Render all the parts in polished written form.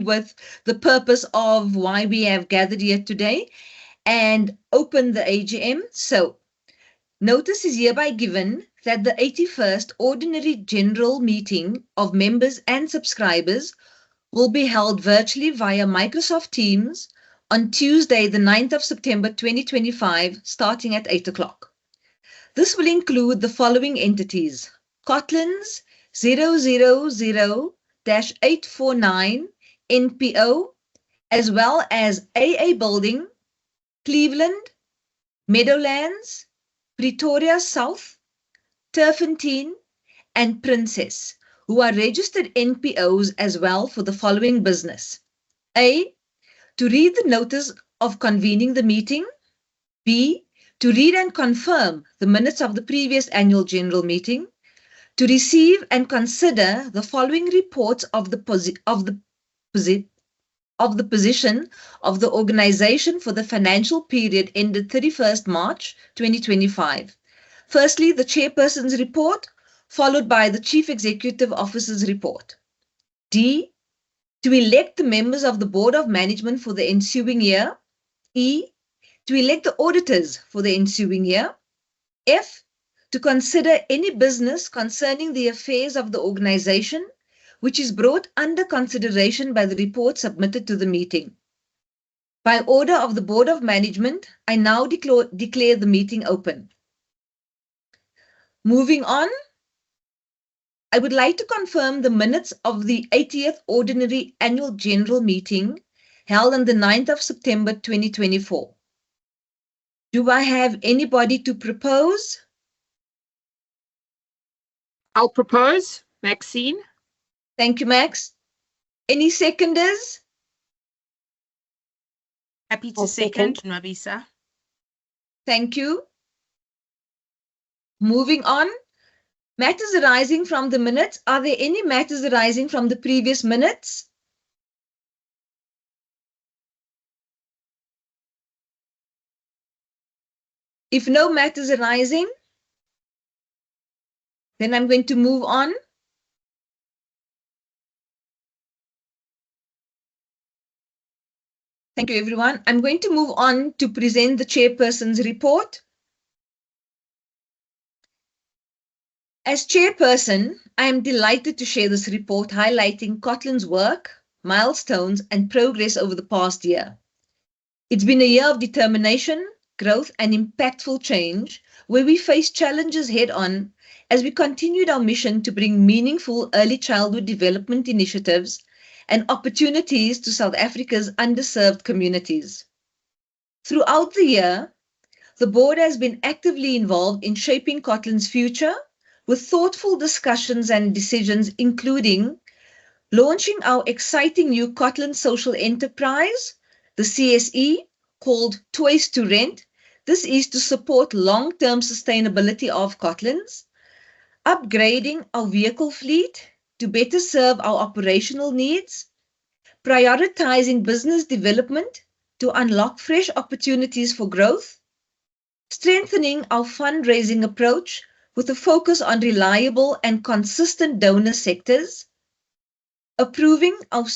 with the purpose of why we have gathered here today and open the AGM. So, notice is hereby given that the 81st Ordinary General Meeting of members and subscribers will be held virtually via Microsoft Teams on Tuesday, the 9th of September 2025, starting at 8 o'clock. This will include the following entities: Cotlands 000-849 NPO, as well as AA Building, Cleveland, Meadowlands, Pretoria South, Turfentine, and Princess, who are registered NPOs as well for the following business: A, to read the notice of convening the meeting; B, to read and confirm the minutes of the previous annual general meeting; to receive and consider the following reports of the position of the organization for the financial period ended 31st March 2025. Firstly, the Chairperson's report, followed by the Chief Executive Officer's report. D, to elect the members of the Board of Management for the ensuing year. E, to elect the auditors for the ensuing year. F, to consider any business concerning the affairs of the organization which is brought under consideration by the report submitted to the meeting. By order of the Board of Management, I now declare the meeting open. Moving on, I would like to confirm the minutes of the 80th Ordinary Annual General Meeting held on the 9th of September 2024. Do I have anybody to propose? I'll propose, Maxine. Thank you, Max. Any seconders? Happy to second, Nwabisa. Thank you. Moving on, matters arising from the minutes. Are there any matters arising from the previous minutes? If no matters arising, then I'm going to move on. Thank you, everyone. I'm going to move on to present the Chairperson's report. As Chairperson, I am delighted to share this report highlighting Cotlands' work, milestones, and progress over the past year. It's been a year of determination, growth, and impactful change, where we faced challenges head-on as we continued our mission to bring meaningful early childhood development initiatives and opportunities to South Africa's underserved communities. Throughout the year, the board has been actively involved in shaping Cotlands' future with thoughtful discussions and decisions, including launching our exciting new Cotlands social enterprise, the CSE, called Toys to Rent. This is to support long-term sustainability of Cotlands, upgrading our vehicle fleet to better serve our operational needs, prioritizing business development to unlock fresh opportunities for growth, strengthening our fundraising approach with a focus on reliable and consistent donor sectors, approving our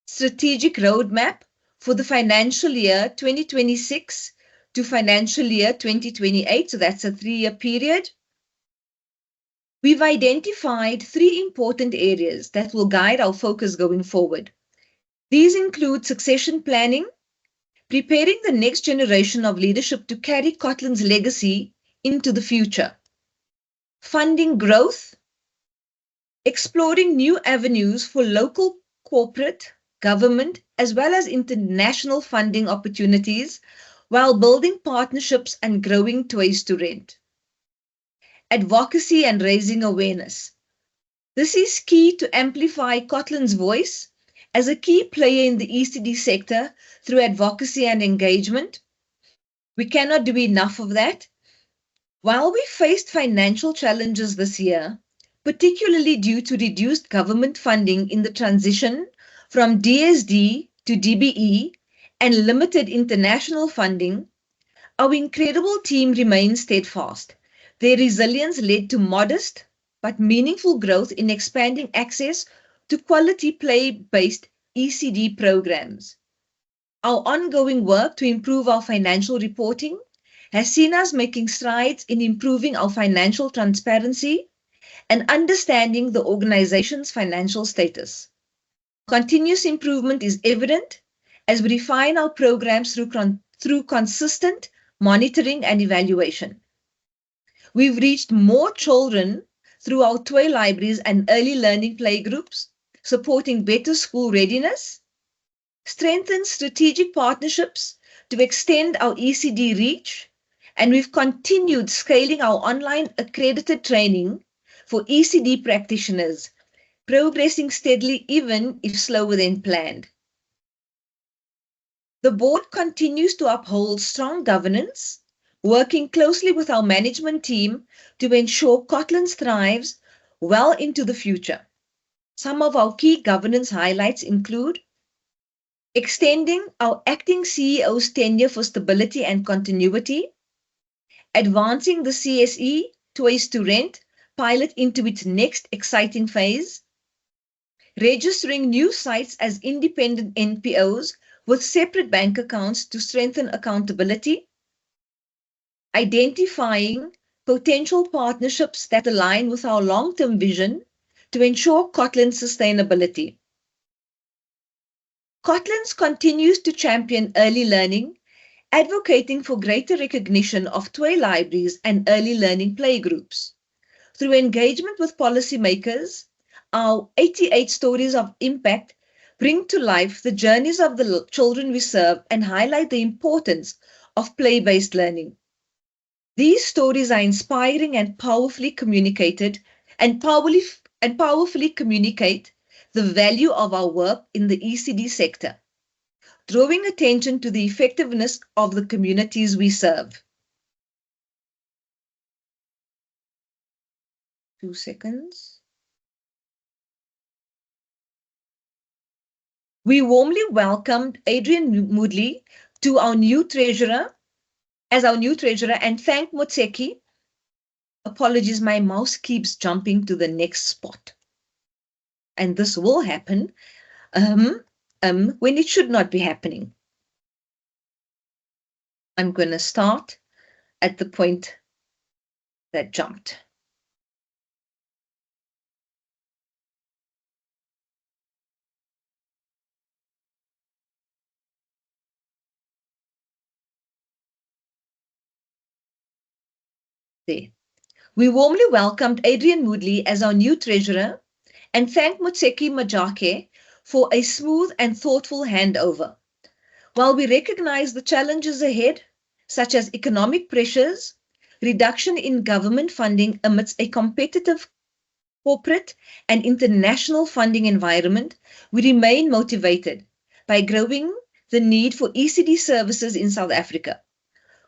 strategic roadmap for the financial year 2026 to financial year 2028, so that's a 3-year period. We've identified 3 important areas that will guide our focus going forward. These include succession planning, preparing the next generation of leadership to carry Cotlands' legacy into the future, funding growth, exploring new avenues for local corporate, government, as well as international funding opportunities, while building partnerships and growing Toys to Rent. Advocacy and raising awareness. This is key to amplify Cotlands' voice as a key player in the ECD sector through advocacy and engagement. We cannot do enough of that. While we faced financial challenges this year, particularly due to reduced government funding in the transition from DSD to DBE and limited international funding, our incredible team remains steadfast. Their resilience led to modest but meaningful growth in expanding access to quality play-based ECD programs. Our ongoing work to improve our financial reporting has seen us making strides in improving our financial transparency and understanding the organization's financial status. Continuous improvement is evident as we refine our programs through consistent monitoring and evaluation. We've reached more children through our toy libraries and early learning playgroups, supporting better school readiness, strengthened strategic partnerships to extend our ECD reach, and we've continued scaling our online accredited training for ECD practitioners, progressing steadily even if slower than planned. The board continues to uphold strong governance, working closely with our management team to ensure Cotlands thrives well into the future. Some of our key governance highlights include extending our acting CEO's tenure for stability and continuity, advancing the CSE Toys to Rent pilot into its next exciting phase, registering new sites as independent NPOs with separate bank accounts to strengthen accountability, identifying potential partnerships that align with our long-term vision to ensure Cotlands sustainability. Cotlands continues to champion early learning, advocating for greater recognition of toy libraries and early learning playgroups. Through engagement with policymakers, our 88 stories of impact bring to life the journeys of the children we serve and highlight the importance of play-based learning. These stories are inspiring and powerfully communicated and powerfully communicate the value of our work in the ECD sector, drawing attention to the effectiveness of the communities we serve. 2 seconds. We warmly welcomed Adrian Moodley to our new treasurer, and thank Motseki. Apologies, my mouse keeps jumping to the next spot. And this will happen when it should not be happening. I'm going to start at the point that jumped. There. We warmly welcomed Adrian Moodley as our new treasurer and thank Motseki Majake for a smooth and thoughtful handover. While we recognize the challenges ahead, such as economic pressures, reduction in government funding amidst a competitive corporate and international funding environment, we remain motivated by growing the need for ECD services in South Africa.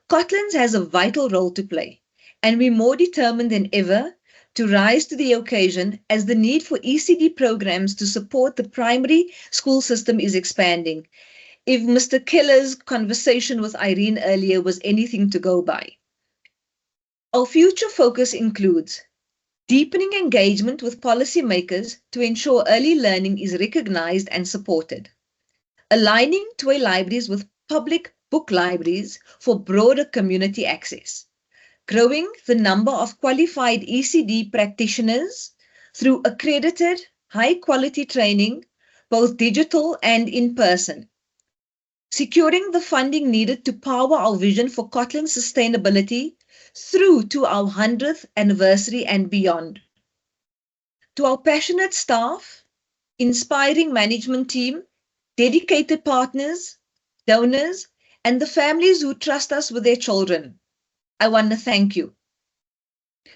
Cotlands has a vital role to play, and we're more determined than ever to rise to the occasion as the need for ECD programs to support the primary school system is expanding. If Mr. Keller's conversation with Irene earlier was anything to go by. Our future focus includes deepening engagement with policymakers to ensure early learning is recognized and supported, aligning toy libraries with public book libraries for broader community access, growing the number of qualified ECD practitioners through accredited, high-quality training, both digital and in person, securing the funding needed to power our vision for Cotlands sustainability through to our 100th anniversary and beyond. To our passionate staff, inspiring management team, dedicated partners, donors, and the families who trust us with their children, I want to thank you.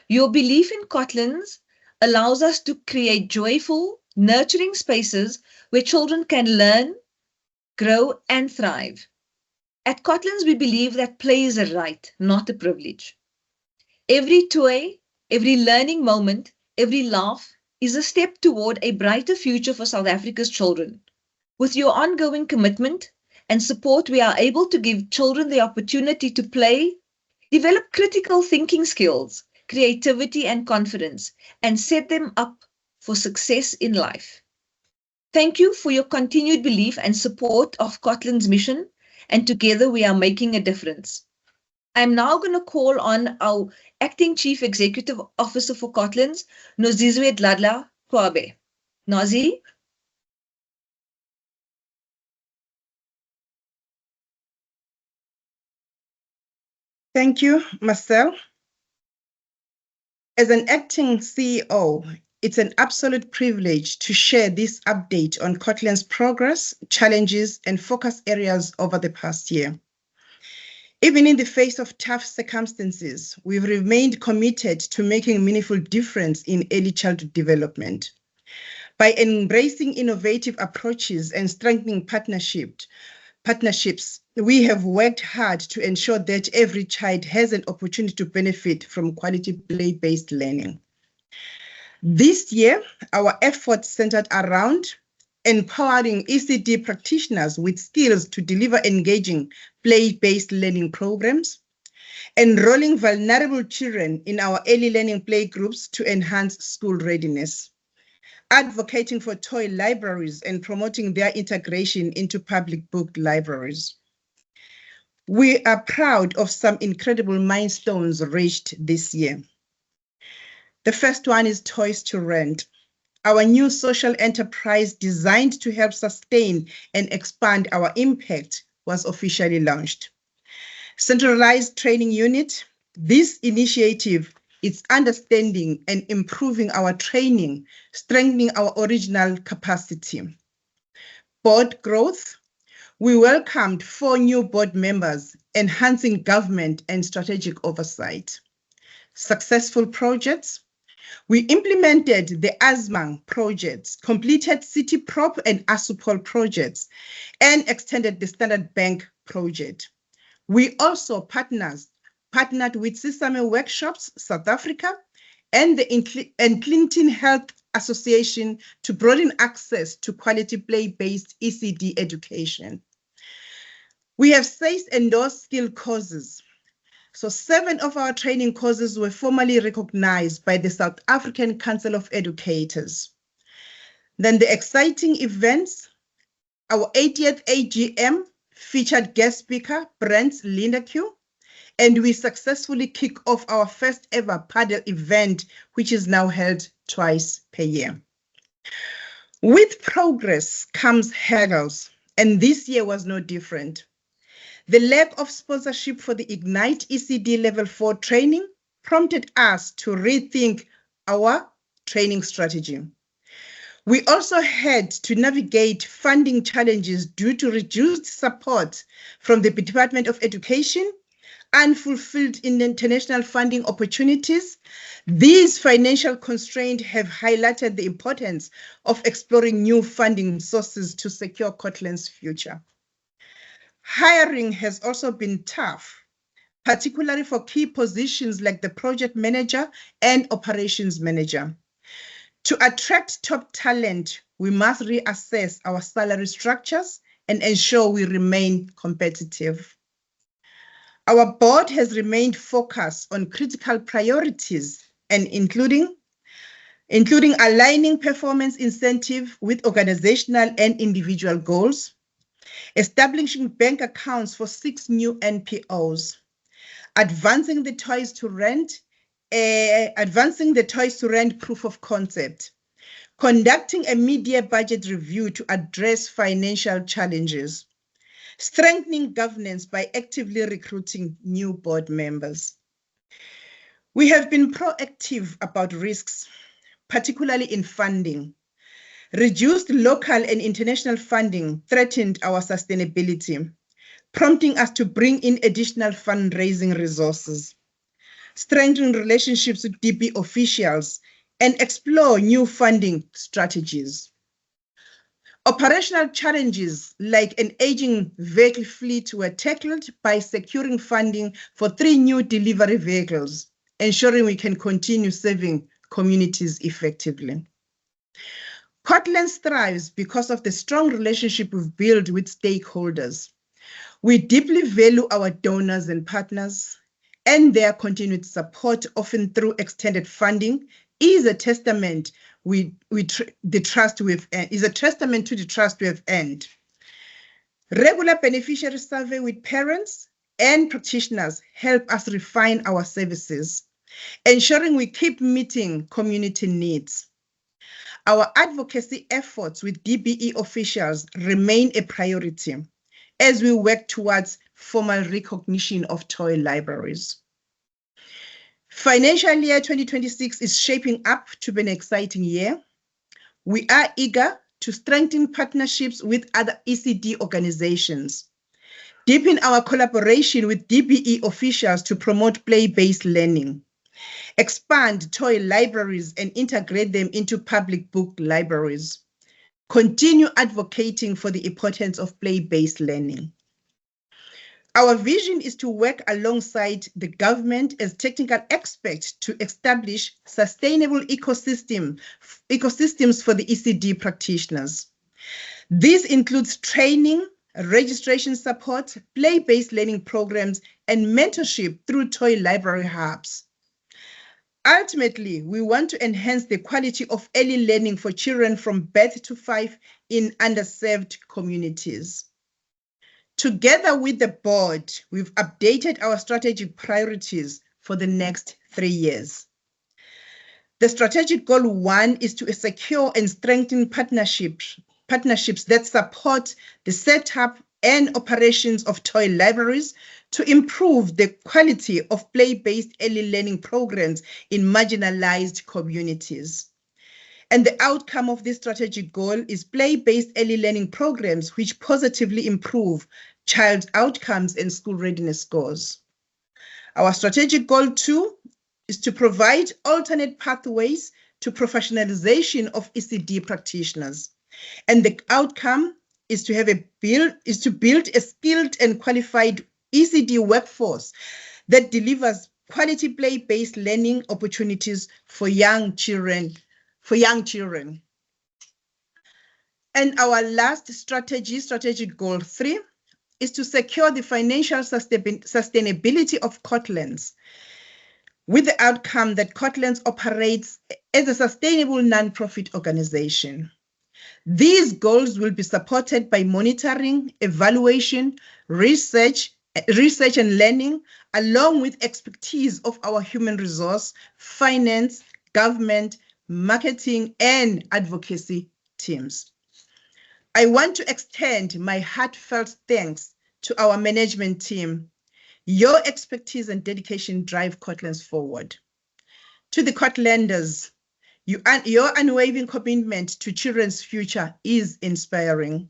Your belief in Cotlands allows us to create joyful, nurturing spaces where children can learn, grow, and thrive. At Cotlands, we believe that play is a right, not a privilege. Every toy, every learning moment, every laugh is a step toward a brighter future for South Africa's children. With your ongoing commitment and support, we are able to give children the opportunity to play, develop critical thinking skills, creativity, and confidence, and set them up for success in life. Thank you for your continued belief and support of Cotlands' mission, and together we are making a difference. I'm now going to call on our Acting Chief Executive Officer for Cotlands, Nozizwe Dladla-Qwabe. Nozi? Thank you, Marcelle. As an acting CEO, it's an absolute privilege to share this update on Cotlands' progress, challenges, and focus areas over the past year. Even in the face of tough circumstances, we've remained committed to making a meaningful difference in early childhood development. By embracing innovative approaches and strengthening partnerships, we have worked hard to ensure that every child has an opportunity to benefit from quality play-based learning. This year, our efforts centered around empowering ECD practitioners with skills to deliver engaging play-based learning programs, enrolling vulnerable children in our early learning play groups to enhance school readiness, advocating for toy libraries and promoting their integration into public book libraries. We are proud of some incredible milestones reached this year. The first one is Toys to Rent, our new social enterprise designed to help sustain and expand our impact was officially launched. Centralized training unit, this initiative is understanding and improving our training, strengthening our original capacity. Board growth, we welcomed 4 new board members, enhancing government and strategic oversight. Successful projects, we implemented the ASMANG projects, completed City Prop and ASUPOL projects, and extended the Standard Bank project. We also partnered with Sesame Workshops South Africa and the Clinton Health Association to broaden access to quality play-based ECD education. We have 6 endorsed skill courses. So 7 of our training courses were formally recognized by the South African Council of Educators. Then the exciting events, our 80th AGM featured guest speaker Brent Lindeque, and we successfully kick off our first ever paddle event, which is now held twice per year. With progress comes hurdles, and this year was no different. The lack of sponsorship for the Ignite ECD Level 4 training prompted us to rethink our training strategy. We also had to navigate funding challenges due to reduced support from the Department of Education, unfulfilled international funding opportunities. These financial constraints have highlighted the importance of exploring new funding sources to secure Cotlands' future. Hiring has also been tough, particularly for key positions like the project manager and operations manager. To attract top talent, we must reassess our salary structures and ensure we remain competitive. Our board has remained focused on critical priorities and including aligning performance incentive with organizational and individual goals, establishing bank accounts for 6 new NPOs, advancing the Toys to Rent proof of concept, conducting a mid-year budget review to address financial challenges, strengthening governance by actively recruiting new board members. We have been proactive about risks, particularly in funding. Reduced local and international funding threatened our sustainability, prompting us to bring in additional fundraising resources, strengthen relationships with DP officials, and explore new funding strategies. Operational challenges like an aging vehicle fleet were tackled by securing funding for 3 new delivery vehicles, ensuring we can continue serving communities effectively. Cotlands thrives because of the strong relationship we've built with stakeholders. We deeply value our donors and partners, and their continued support, often through extended funding, is a testament the trust we've earned, is a testament to the trust we have earned. Regular beneficiary survey with parents and practitioners help us refine our services, ensuring we keep meeting community needs. Our advocacy efforts with DBE officials remain a priority as we work towards formal recognition of toy libraries. Financial year 2026 is shaping up to be an exciting year. We are eager to strengthen partnerships with other ECD organizations, deepen our collaboration with DBE officials to promote play-based learning, expand toy libraries and integrate them into public book libraries, continue advocating for the importance of play-based learning. Our vision is to work alongside the government as technical experts to establish sustainable ecosystems for the ECD practitioners. This includes training, registration support, play-based learning programs, and mentorship through toy library hubs. Ultimately, we want to enhance the quality of early learning for children from birth to 5 in underserved communities. Together with the board, we've updated our strategic priorities for the next 3 years. The strategic goal 1 is to secure and strengthen partnerships that support the setup and operations of toy libraries to improve the quality of play-based early learning programs in marginalized communities. And the outcome of this strategic goal is play-based early learning programs which positively improve child outcomes and school readiness scores. Our strategic goal 2 is to provide alternate pathways to professionalization of ECD practitioners. And the outcome is to build a skilled and qualified ECD workforce that delivers quality play-based learning opportunities for young children. And our last strategic goal 3, is to secure the financial sustainability of Cotlands, with the outcome that Cotlands operates as a sustainable nonprofit organization. These goals will be supported by monitoring, evaluation, research and learning, along with expertise of our human resource, finance, government, marketing, and advocacy teams. I want to extend my heartfelt thanks to our management team. Your expertise and dedication drive Cotlands forward. To the Cotlanders, your unwavering commitment to children's future is inspiring.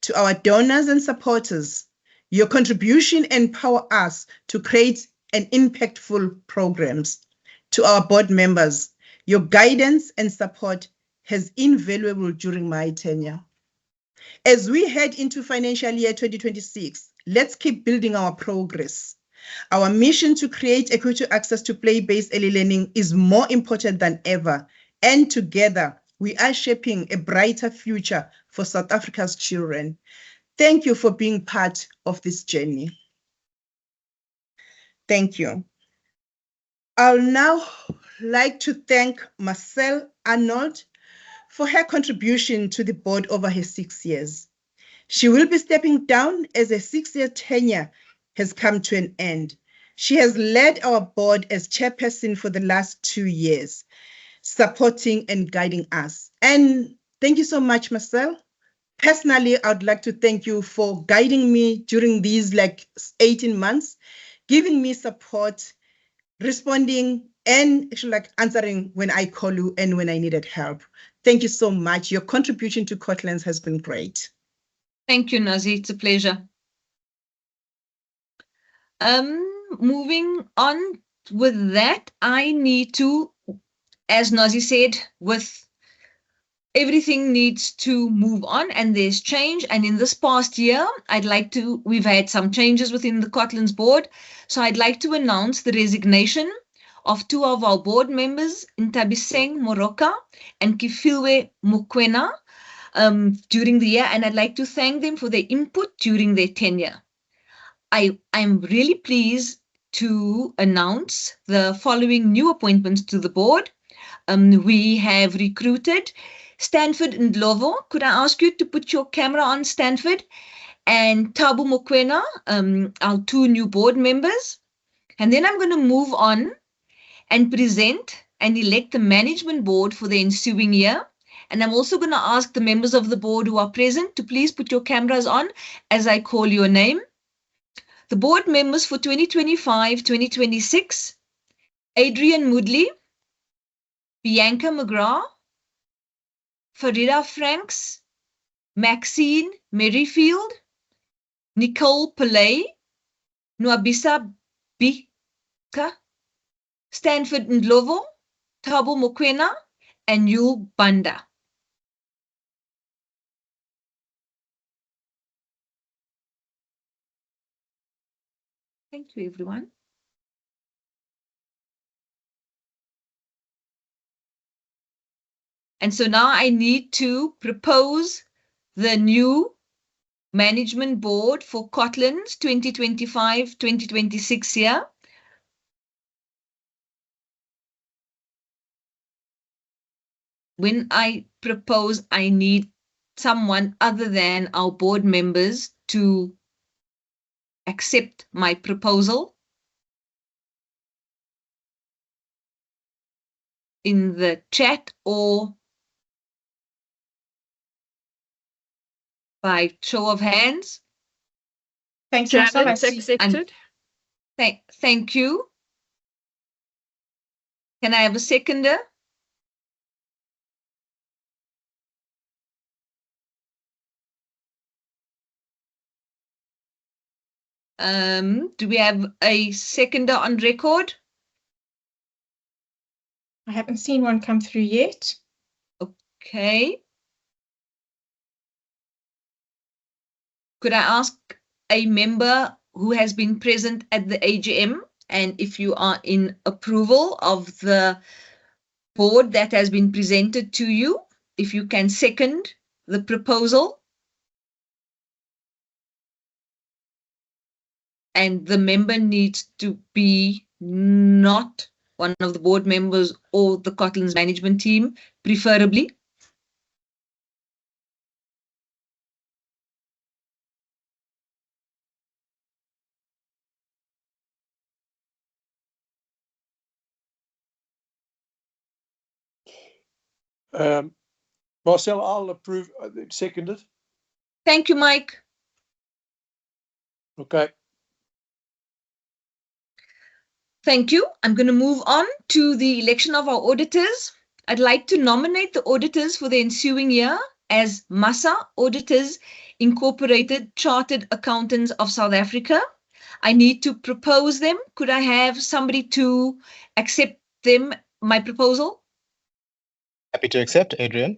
To our donors and supporters, your contribution empowers us to create an impactful programs. To our board members, your guidance and support has been invaluable during my tenure. As we head into financial year 2026, let's keep building our progress. Our mission to create equitable access to play-based early learning is more important than ever, and together we are shaping a brighter future for South Africa's children. Thank you for being part of this journey. Thank you. I'll now like to thank Marcelle Arnold for her contribution to the board over her 6 years. She will be stepping down as a 6-year tenure has come to an end. She has led our board as chairperson for the last 2 years, supporting and guiding us. And thank you so much, Marcelle. Personally, I'd like to thank you for guiding me during these 18 months, giving me support, responding, and actually answering when I call you and when I needed help. Thank you so much. Your contribution to Cotlands has been great. Thank you, Nazi. It's a pleasure. Moving on with that, I need to, as Nazi said, with everything needs to move on and there's change. And in this past year, we've had some changes within the Cotlands board. So I'd like to announce the resignation of 2 of our board members, Ntabiseng Moroka and Kifilwe Mukwena, during the year. And I'd like to thank them for their input during their tenure. I'm really pleased to announce the following new appointments to the board. we have recruited. Stanford Ndlovu, could I ask you to put your camera on, Stanford? And Thabo Mokoena, our 2 new board members. And then I'm going to move on and present and elect the management board for the ensuing year. And I'm also going to ask the members of the board who are present to please put your cameras on as I call your name. The board members for 2025-2026, Adrian Moodley, Bianca McGrath, Farida Franks, Maxine Merrifield, Nicole Pillay, Nwabisa Bika, Stanford Ndlovu, Thabo Mokoena, and Yul Banda. Thank you, everyone. And so now I need to propose the new management board for Cotlands 2025-2026 year. When I propose, I need someone other than our board members to accept my proposal in the chat or by show of hands. Thank you, Marcelle. Janet, accepted. Thank you. Can I have a seconder? Do we have a seconder on record? I haven't seen one come through yet. Okay. Could I ask a member who has been present at the AGM, and if you are in approval of the board that has been presented to you, if you can second the proposal? And the member needs to be not one of the board members or the Cotlands management team, preferably. Marcelle, I'll approve, seconded. Thank you, Mike. Okay. Thank you. I'm going to move on to the election of our auditors. I'd like to nominate the auditors for the ensuing year as MASA Auditors Incorporated Chartered Accountants of South Africa. I need to propose them. Could I have somebody to accept them, my proposal? Happy to accept, Adrian.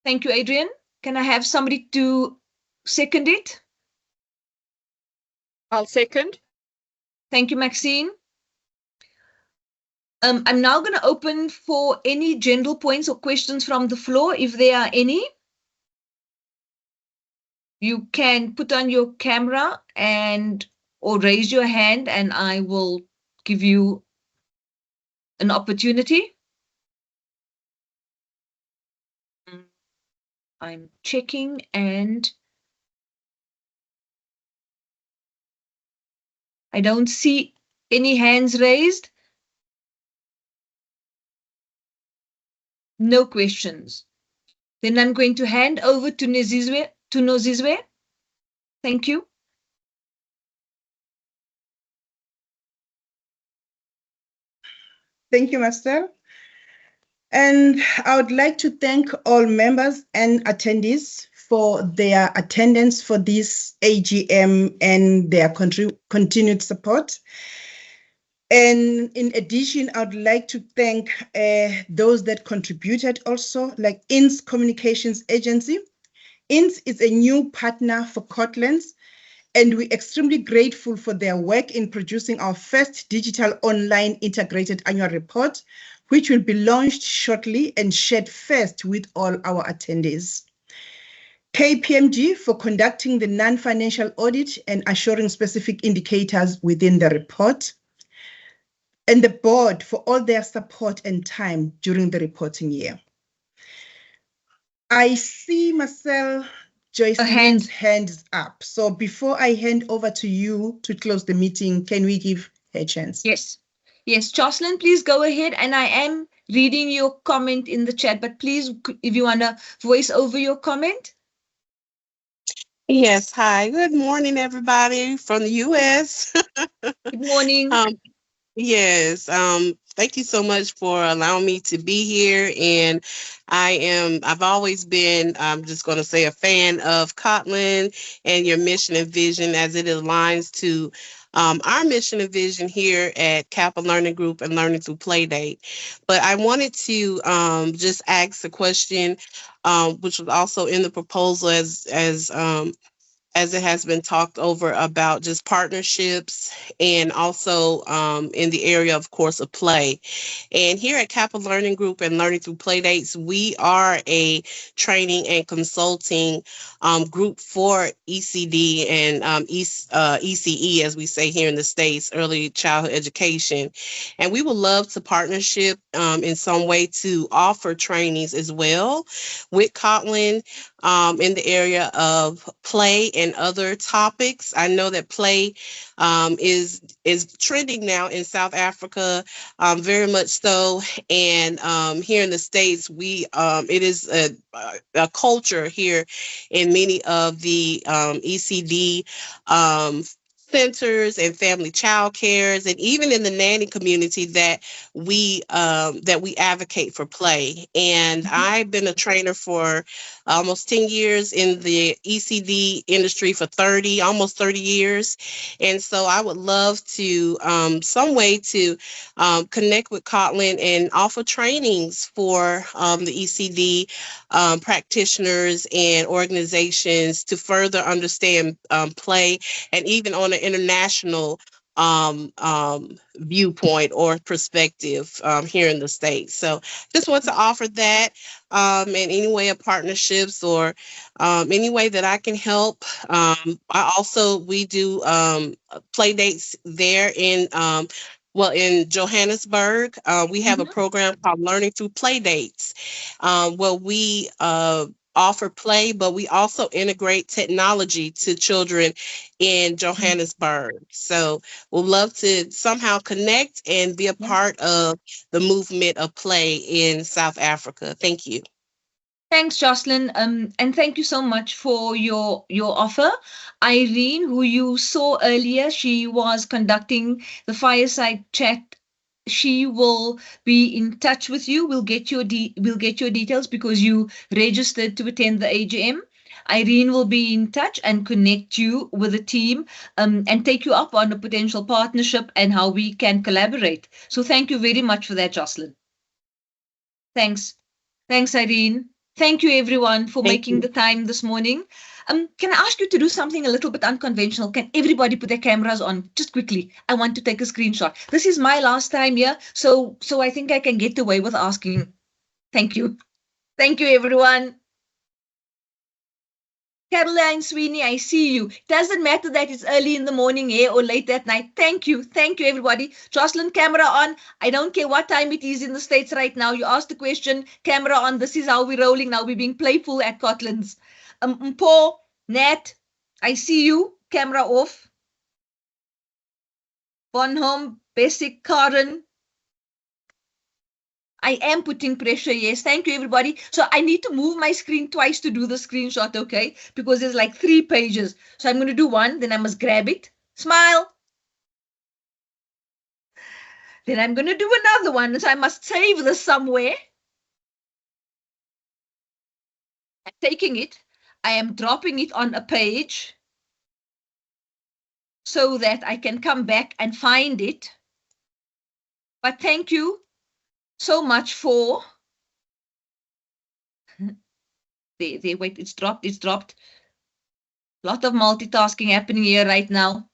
Thank you, Adrian. Can I have somebody to second it? I'll second. Thank you, Maxine. I'm now going to open for any general points or questions from the floor, if there are any. You can put on your camera or raise your hand, and I will give you an opportunity. I'm checking, and I don't see any hands raised. No questions. Then I'm going to hand over to Nozizwe. Thank you. Thank you, Marcelle. And I would like to thank all members and attendees for their attendance for this AGM and their continued support. And in addition, I would like to thank those that contributed also, like INS Communications Agency. INS is a new partner for Cotlands, and we're extremely grateful for their work in producing our first digital online integrated annual report, which will be launched shortly and shared first with all our attendees. KPMG for conducting the non-financial audit and assuring specific indicators within the report. and the board for all their support and time during the reporting year. I see Marcelle Joyce's hands up. So before I hand over to you to close the meeting, can we give her a chance? Yes. Yes, Jocelyn, please go ahead. And I am reading your comment in the chat, but please, if you want to voice over your comment. Yes, hi. Good morning, everybody from the U.S. Good morning. Yes, thank you so much for allowing me to be here. And I've always been, I'm just going to say, a fan of Cotland and your mission and vision as it aligns to our mission and vision here at Kappa Learning Group and Learning Through Playdate. But I wanted to just ask a question, which was also in the proposal as it has been talked over about just partnerships and also in the area, of course, of play. And here at Kappa Learning Group and Learning Through Playdates, we are a training and consulting group for ECD and ECE, as we say here in the States, early childhood education. And we would love to partnership in some way to offer trainings as well with Cotland in the area of play and other topics. I know that play is trending now in South Africa, very much so, and here in the States, it is a culture here in many of the ECD centers and family child cares, and even in the nanny community that we advocate for play. And I've been a trainer for almost 10 years in the ECD industry for almost 30 years. And so I would love to some way to connect with Cotland and offer trainings for the ECD practitioners and organizations to further understand play, and even on an international viewpoint or perspective here in the States. So just want to offer that in any way of partnerships or any way that I can help. We do play dates there in Johannesburg. We have a program called Learning Through Playdates, where we offer play, but we also integrate technology to children in Johannesburg. So we'd love to somehow connect and be a part of the movement of play in South Africa. Thank you. Thanks, Jocelyn, and thank you so much for your offer. Irene, who you saw earlier, she was conducting the fireside chat. She will be in touch with you. We'll get your details because you registered to attend the AGM. Irene will be in touch and connect you with the team and take you up on a potential partnership and how we can collaborate. So thank you very much for that, Jocelyn. Thanks. Thanks, Irene. Thank you, everyone, for making the time this morning. Can I ask you to do something a little bit unconventional? Can everybody put their cameras on just quickly? I want to take a screenshot. This is my last time here, so I think I can get away with asking. Thank you. Thank you, everyone. Caroline Sweeney, I see you. Doesn't matter that it's early in the morning here or late at night. Thank you. Thank you, everybody. Jocelyn, camera on. I don't care what time it is in the States right now. You asked the question, camera on. This is how we're rolling now. We're being playful at Cotlands. Paul, Nat, I see you. Camera off. Bonholm, Basic, Karen. I am putting pressure, yes. Thank you, everybody. So I need to move my screen twice to do the screenshot, okay? Because there's like 3 pages. So I'm going to do one, then I must grab it. Smile. Then I'm going to do another one. So I must save this somewhere. I'm taking it. I am dropping it on a page so that I can come back and find it. But thank you so much for... wait, it's dropped. A lot of multitasking happening here right now.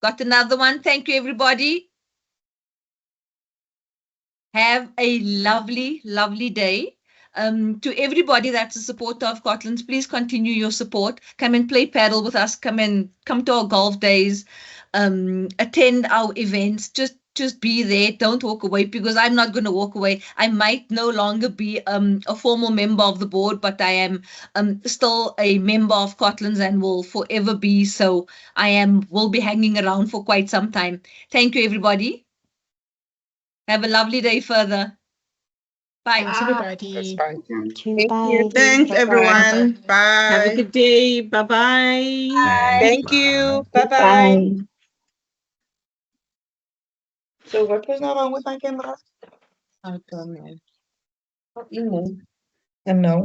Got another one. Thank you, everybody. Have a lovely, lovely day. To everybody that's a supporter of Cotlands, please continue your support. Come and play paddle with us. Come to our golf days. Attend our events. Just be there. Don't walk away, because I'm not going to walk away. I might no longer be a formal member of the board, but I am still a member of Cotlands and will forever be. So will be hanging around for quite some time. Thank you, everybody. Have a lovely day further. Bye. Thanks, everybody. That's fine. Thank you. Thank Bye. you. Thanks, Bye-bye. everyone. Have a Bye. good day. Bye-bye. Thank you. Bye-bye. So what was not wrong with my camera? I don't know. I know.